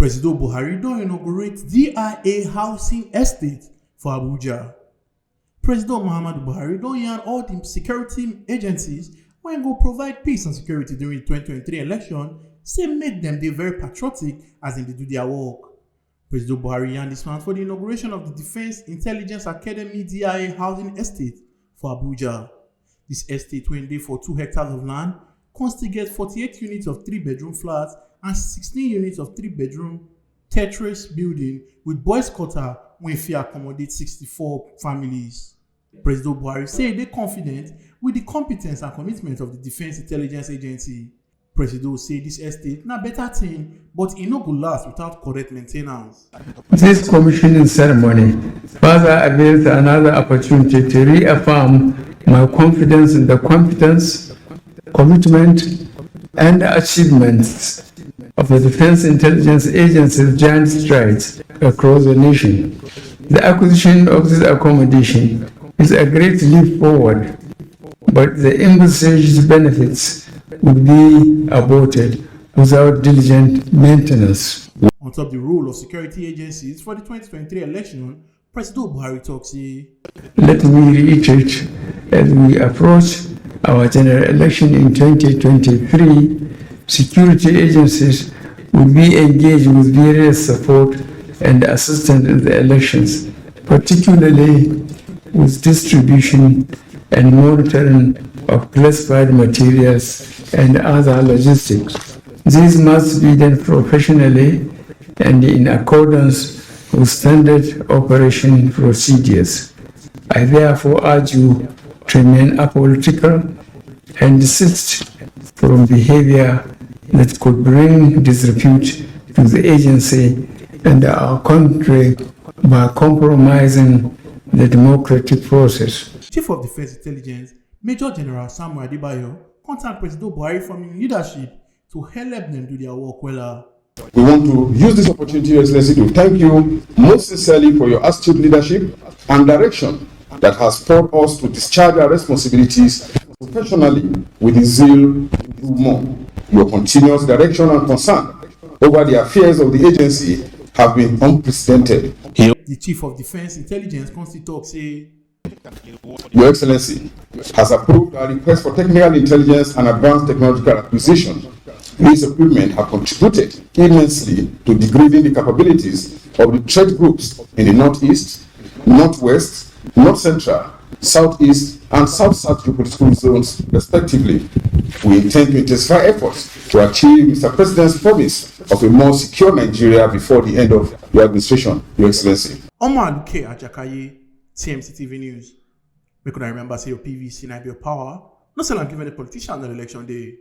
Presido Buhari don inaugurate DIA housing estate for Abuja. President Muhammadu Buhari don yarn all the security agencies wey go provide peace and security during the 2023 election, say make them dey very patriotic as dem dey do their work. President Buhari yarn this one for the inauguration of the Defense Intelligence Academy DIA housing estate for Abuja. This estate wey dey for 2 hectares of land constill get 48 units of 3-bedroom flats and 16 units of 3-bedroom terrace building with boys' quarter wey fit accommodate 64 families. President Buhari say dey confident with the competence and commitment of the Defense Intelligence Agency. Presido say this estate na better thing, but e no go last without correct maintenance. This commissioning ceremony further avails another opportunity to reaffirm my confidence in the competence, commitment, and achievements of the Defense Intelligence Agency's giant strides across the nation. The acquisition of this accommodation is a great leap forward, but the envisaged benefits would be aborted without diligent maintenance. On top of the role of security agencies for the 2023 election, President Buhari talks say, let me reiterate, as we approach our general election in 2023, security agencies will be engaged with various support and assistance in the elections, particularly with distribution and monitoring of classified materials and other logistics. This must be done professionally and in accordance with standard operation procedures. I therefore urge you to remain apolitical and desist from behavior that could bring disrepute to the agency and our country by compromising the democratic process. Chief of Defense Intelligence, Major General Samuel Adebayo, contact President Buhari from his leadership to help them do their work well. We want to use this opportunity, Your Excellency, to thank you most sincerely for your astute leadership and direction that has spurred us to discharge our responsibilities professionally with the zeal to do more. Your continuous direction and concern over the affairs of the agency have been unprecedented. The Chief of Defense Intelligence constantly talks say, Your Excellency has approved our request for technical intelligence and advanced technological acquisition. These equipment have contributed immensely to degrading the capabilities of the threat groups in the Northeast, Northwest, North Central, Southeast, and South-South geopolitical zones, respectively. We intend to intensify efforts to achieve Mr. President's promise of a more secure Nigeria before the end of your administration, Your Excellency. Omar Luke Ajakaye, TMC TV News. We could remember say your PVC na be your power. No say I'm giving a politician on election day.